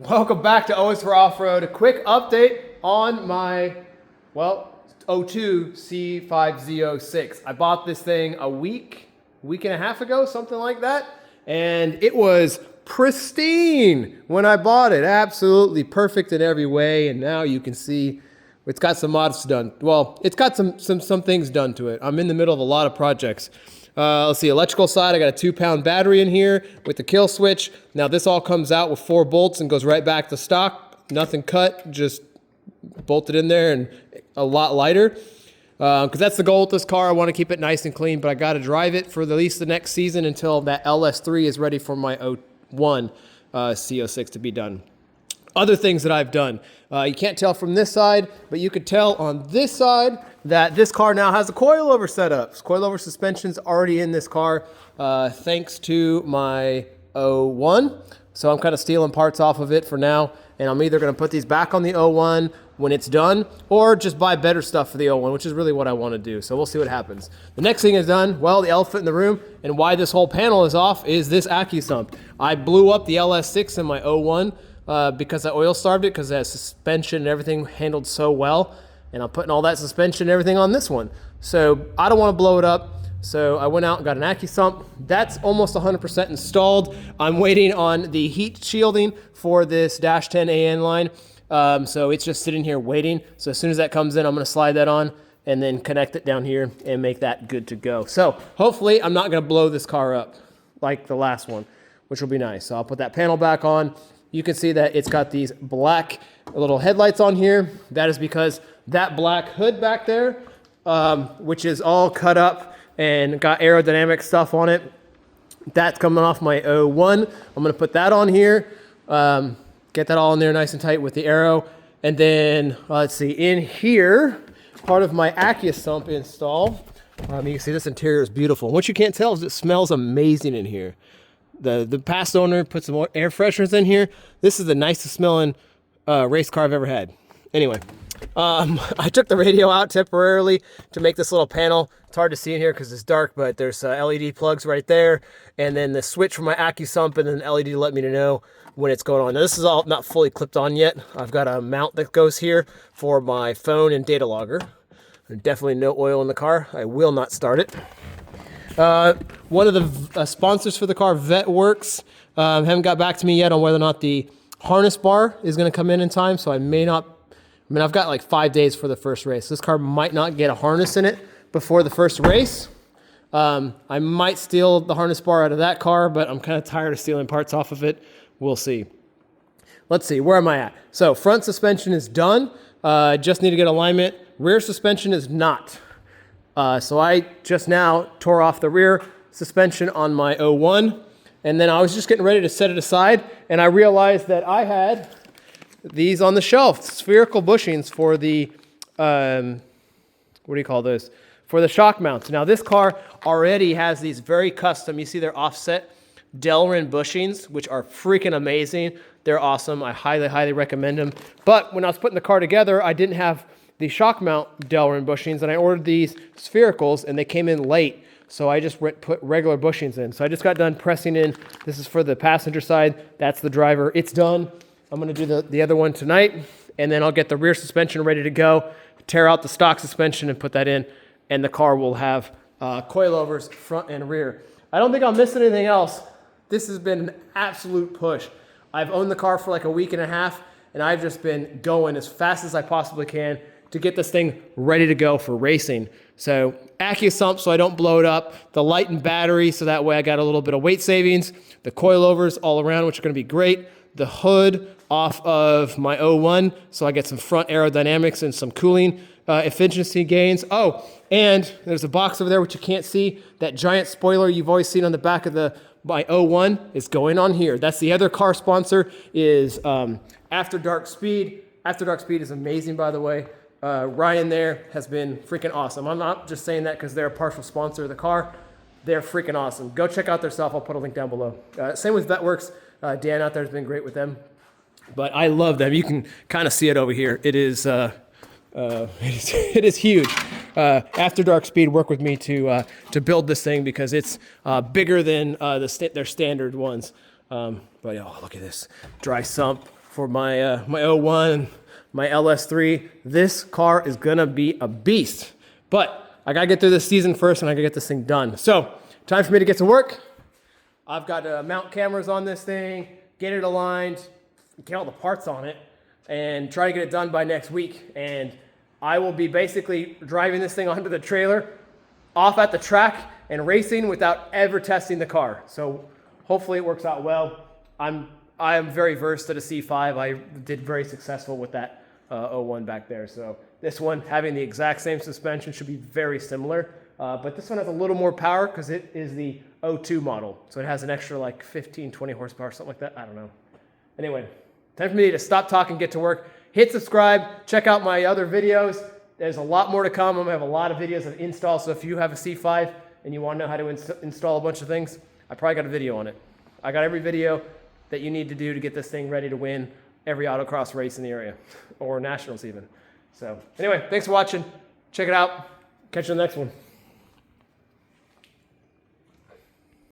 Welcome back to Always for Off-Road. A quick update on my, '02 C5 Z06. I bought this thing a week and a half ago, something like that. And it was pristine when I bought it. Absolutely perfect in every way. And now you can see it's got some mods done. Well, it's got some things done to it. I'm in the middle of a lot of projects. Let's see, electrical side, I got a 2-pound battery in here with the kill switch. Now this all comes out with 4 bolts and goes right back to stock. Nothing cut, just bolted in there and a lot lighter. Because that's the goal with this car. I want to keep it nice and clean, but I got to drive it for at least the next season until that LS3 is ready for my 01 C06 to be done. Other things that I've done. You can't tell from this side, but you could tell on this side that this car now has a coilover setup. Coilover suspension's already in this car thanks to my 01. So I'm kind of stealing parts off of it for now, and I'm either going to put these back on the 01 when it's done or just buy better stuff for the 01, which is really what I want to do. So we'll see what happens. The next thing is done, well, the elephant in the room, and why this whole panel is off is this Accusump. I blew up the LS6 in my 01 because I oil starved it because it has suspension and everything handled so well. And I'm putting all that suspension and everything on this one. So I don't want to blow it up. So I went out and got an Accusump. That's almost 100% installed. I'm waiting on the heat shielding for this Dash 10 AN line. So it's just sitting here waiting. So as soon as that comes in, I'm going to slide that on and then connect it down here and make that good to go. So hopefully I'm not going to blow this car up like the last one, which will be nice. So I'll put that panel back on. You can see that it's got these black little headlights on here. That is because that black hood back there, which is all cut up and got aerodynamic stuff on it, that's coming off my 01. I'm going to put that on here, get that all in there nice and tight with the aero. And then, let's see, in here, part of my Accusump install, you can see this interior is beautiful. What you can't tell is it smells amazing in here. The past owner put some more air fresheners in here. This is the nicest smelling race car I've ever had. Anyway, I took the radio out temporarily to make this little panel. It's hard to see in here because it's dark, but there's LED plugs right there. And then the switch for my Accusump and then the LED to let me know when it's going on. Now this is all not fully clipped on yet. I've got a mount that goes here for my phone and data logger. Definitely no oil in the car. I will not start it. One of the sponsors for the car, Vetworks, haven't got back to me yet on whether or not the harness bar is going to come in time. So I may not, I've got like 5 days for the first race. This car might not get a harness in it before the first race. I might steal the harness bar out of that car, but I'm kind of tired of stealing parts off of it. We'll see. Let's see, where am I at? So front suspension is done. Just need to get alignment. Rear suspension is not. So I just now tore off the rear suspension on my 01, and then I was just getting ready to set it aside, and I realized that I had these on the shelf, spherical bushings for the, what do you call this? For the shock mounts. Now this car already has these very custom, you see they're offset Delrin bushings, which are freaking amazing. They're awesome. I highly, highly recommend them. But when I was putting the car together, I didn't have the shock mount Delrin bushings, and I ordered these sphericals, and they came in late. So I just put regular bushings in. So I just got done pressing in. This is for the passenger side. That's the driver. It's done. I'm going to do the other one tonight, and then I'll get the rear suspension ready to go, tear out the stock suspension and put that in, and the car will have coilovers front and rear. I don't think I'm missing anything else. This has been an absolute push. I've owned the car for like a week and a half, and I've just been going as fast as I possibly can to get this thing ready to go for racing. So Accusump so I don't blow it up, the light and battery so that way I got a little bit of weight savings, the coilovers all around which are going to be great, the hood off of my 01 so I get some front aerodynamics and some cooling efficiency gains. Oh, and there's a box over there which you can't see. That giant spoiler you've always seen on the back of my 01 is going on here. That's the other car sponsor is After Dark Speed. After Dark Speed is amazing, by the way. Ryan there has been freaking awesome. I'm not just saying that because they're a partial sponsor of the car. They're freaking awesome. Go check out their stuff. I'll put a link down below. Same with Vetworks. Dan out there has been great with them. But I love them. You can kind of see it over here. It is huge. After Dark Speed worked with me to build this thing because it's bigger than their standard ones. But oh, look at this dry sump. for my my 01, my LS3. This car is gonna be a beast. But I gotta get through this season first and I gotta get this thing done. So, time for me to get to work. I've got to mount cameras on this thing, get it aligned, get all the parts on it, and try to get it done by next week. And I will be basically driving this thing onto the trailer, off at the track, and racing without ever testing the car. So hopefully it works out well. I am very versed at a C5. I did very successful with that 01 back there. So this one, having the exact same suspension, should be very similar. But this one has a little more power because it is the 02 model. So it has an extra like 15, 20 horsepower, something like that. I don't know. Anyway, time for me to stop talking, get to work. Hit subscribe, check out my other videos. There's a lot more to come. I'm gonna have a lot of videos of install. So if you have a C5 and you wanna know how to install a bunch of things, I probably got a video on it. I got every video that you need to do to get this thing ready to win every autocross race in the area, or nationals even. So anyway, thanks for watching. Check it out. Catch you in the next one.